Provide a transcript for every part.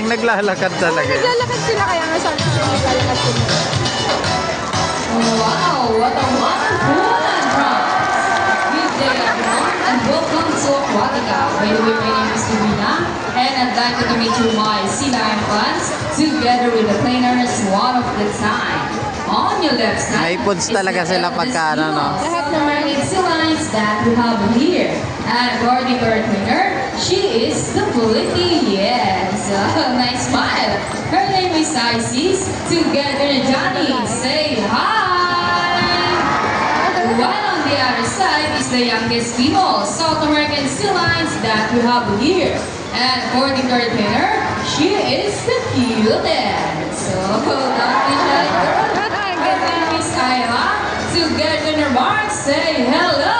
naglalakad talaga. Naglalakad sila kaya nga sabi sila naglalakad sila. Wow, what a wonderful entrance! Good day everyone and welcome to Aquatica. By the way, my name is Lumina and I'd like to meet you my sea lion fans together with the trainers one of the time. On your left side, May foods talaga sila pagka ano, no? Lahat naman it's the lines that we have here. And according to our trainer, she is the Bulletin. Yes, nice smile. Her name is Isis. Together, Johnny, say hi. While on the other side is the youngest female South American sea lions that we have here. And according to our trainer, she is the cutest. So, don't be shy, girl. Her name is Kyla. Together, in her marks, say hello.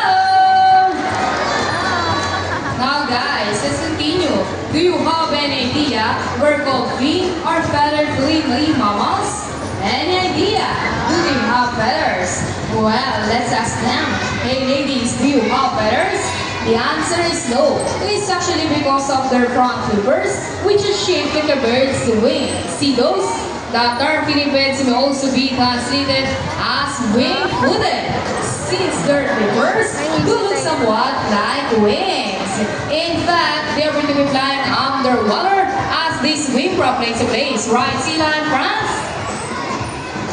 Now guys, let's continue. Do you have any idea where coffee or feathered marine mammals? Any idea? Do they have feathers? Well, let's ask them. Hey ladies, do you have feathers? The answer is no. It's actually because of their front flippers, which is shaped like a bird's wing. See those? The term Philippines may also be translated as wing-footed, since their flippers do look somewhat like wings. In fact, they are going to be flying underwater as they swim from place to place, right, sea lion France?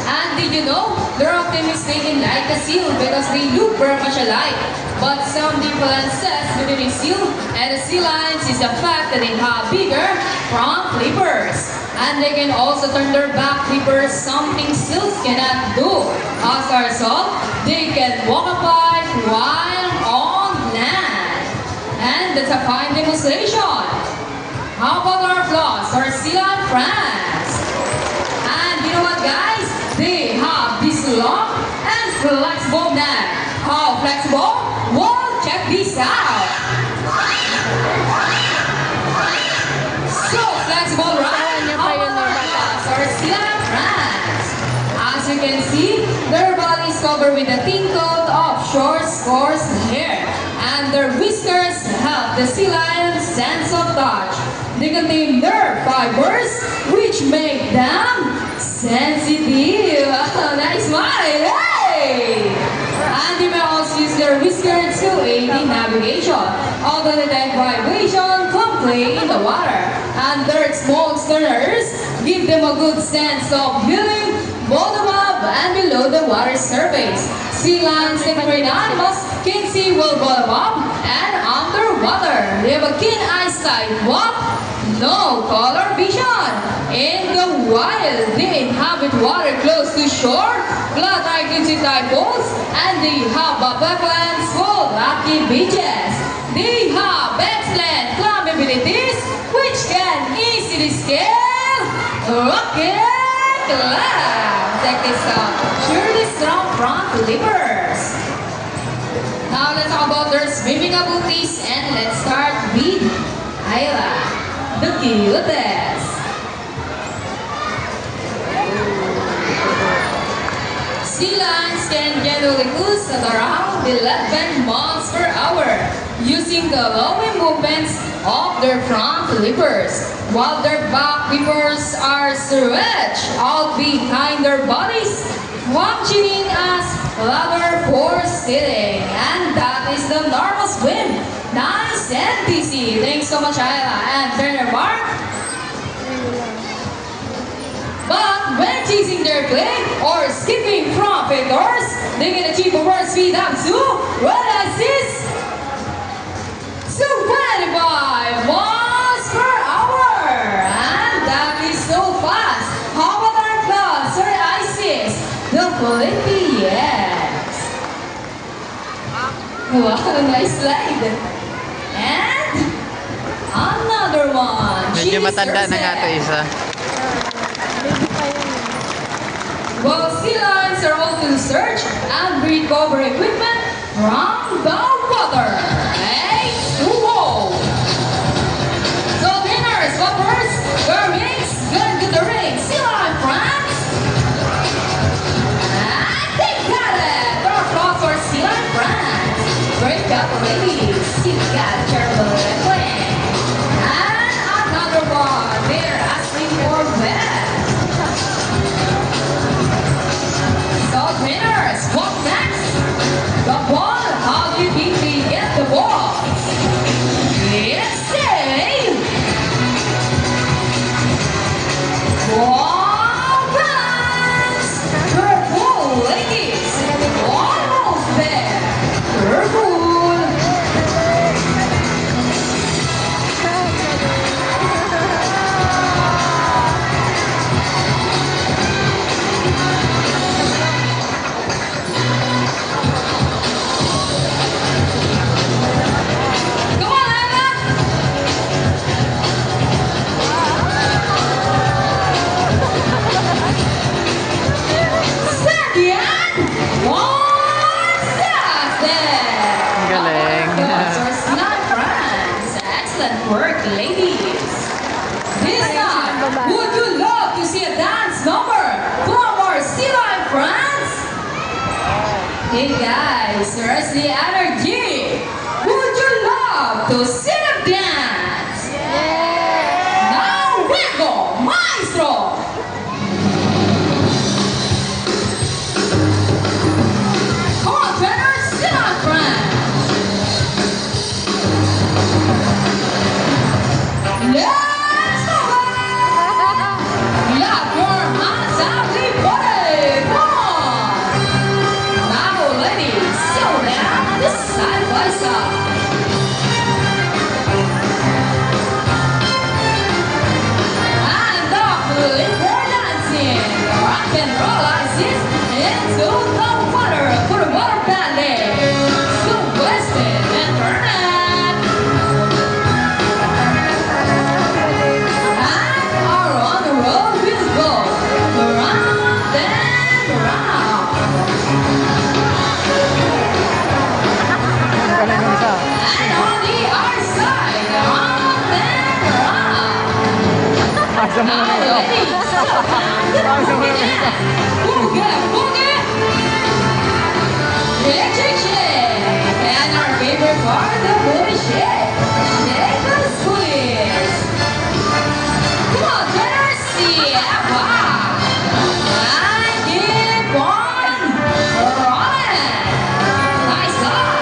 And did you know, they're often mistaken like a seal because they look very much alike. But some differences between a seal and the sea lions is the fact that they have bigger front flippers. And they can also turn their back flippers, something seals cannot do. As a result, they can walk upright while on land. And that's a fine demonstration. How about our applause for sea lion France? And you know what guys? They have this long and flexible neck. How flexible? Well, check this out. So flexible, right? How about our applause for sea lion France? As you can see, their body is covered with a thin coat of short, coarse hair. And their whiskers help the sea lion's sense of touch. They contain nerve fibers, which make them sensitive. Nice smile! Hey! And they may also use their whiskers to aid in navigation, although they detect vibration from play in the water. And their small sterners give them a good sense of viewing both above and below the water surface. Sea lions and marine animals can see well both above and underwater. They have a keen eyesight, what? No color vision. In the wild, they inhabit water close to shore, flat like tide pools, and they have wetlands full rocky beaches. They have excellent climb abilities, which can easily scale rocket climbs. Check this out. Surely strong front flippers. Now let's talk about their swimming abilities, and let's start with Ayla, the cutest. Sea lions can generally cruise at around 11 miles per hour using the flowing movements of their front flippers, while their back flippers are stretched out behind their bodies, functioning as ladder for sitting. And that is the normal swim. Nice and easy. Thanks so much, Ayla and Trainer Mark. But when chasing their play or skipping from flippers, they can achieve a warp speed up to, what is this? So 25 miles per hour. And that is so fast. How about our class or ISIS? The Philippines, yes. Wow, nice slide. And another one. Medyo Cheese matanda na nga ito yourself. isa. Well, sea lions are often search and recover equipment from the water. Hey, whoa! So, trainers, bumpers, wear rings, good to the rings. Sea lion France. And they got it. Throw applause for sea lion France. Great job, ladies. You got your bullet wing. And another one. There, as Wow, guys! Careful, ladies! Almost there! Careful! Come on, Emma! Second! One step there! Ang galing. Those are slide runs. Excellent work, ladies. This time, would you love to see a dance number from our sea lion friends? Hey guys, where's the energy? Would you love to see them dance? Now we go, maestro! Come on, trainers, sit on friends. Let's go! Clap your hands, everybody! Come on! Now, ladies, settle down this side by side. And off for dancing. Rock and roll ices into the water. Put a water ballet. So twisted and turn it. And around the road we'll go. Round and round. Ang galing ng isa. And on the other side. Round and round. Asa mo naman ito? Asa mo naman ito? And our favorite part, the booty shake. Shake the squeeze. Come on, trainers, yeah, wow. And keep on rolling. Nice job.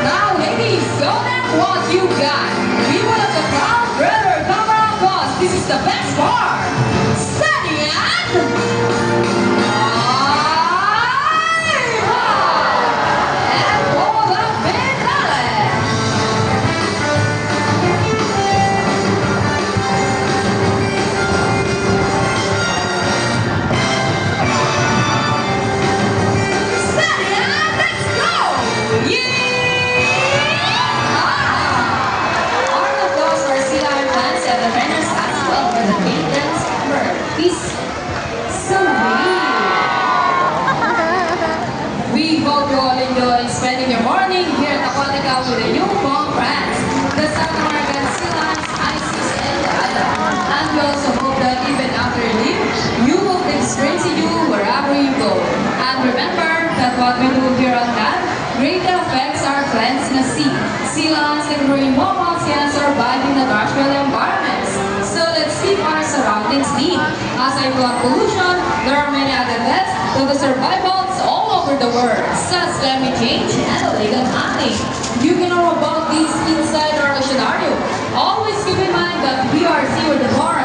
Now, ladies, show them what you got. People of the crowd, brother, come around, cause this is the best part. Steady and... And for the finale. Steady and let's go! Yeah! Our applause for Sea Lion fans and the trainers as well for the main dance number. Peace. So we hope you all enjoy spending your morning here at Aquatica with the new Pong friends, the South American Sea Lions, Isis, and Ada. And we also hope that even after you leave, you will experience you wherever you go. And remember that what we do here on land greatly affects our plants in the sea. Sea lions can grow in mammals and survive in the natural environments. So let's keep our surroundings clean. Aside from pollution, there are many other threats to the survivals all over the world, such as climate change and illegal hunting. You can know about these inside our scenario. Always keep in mind that we are here with the more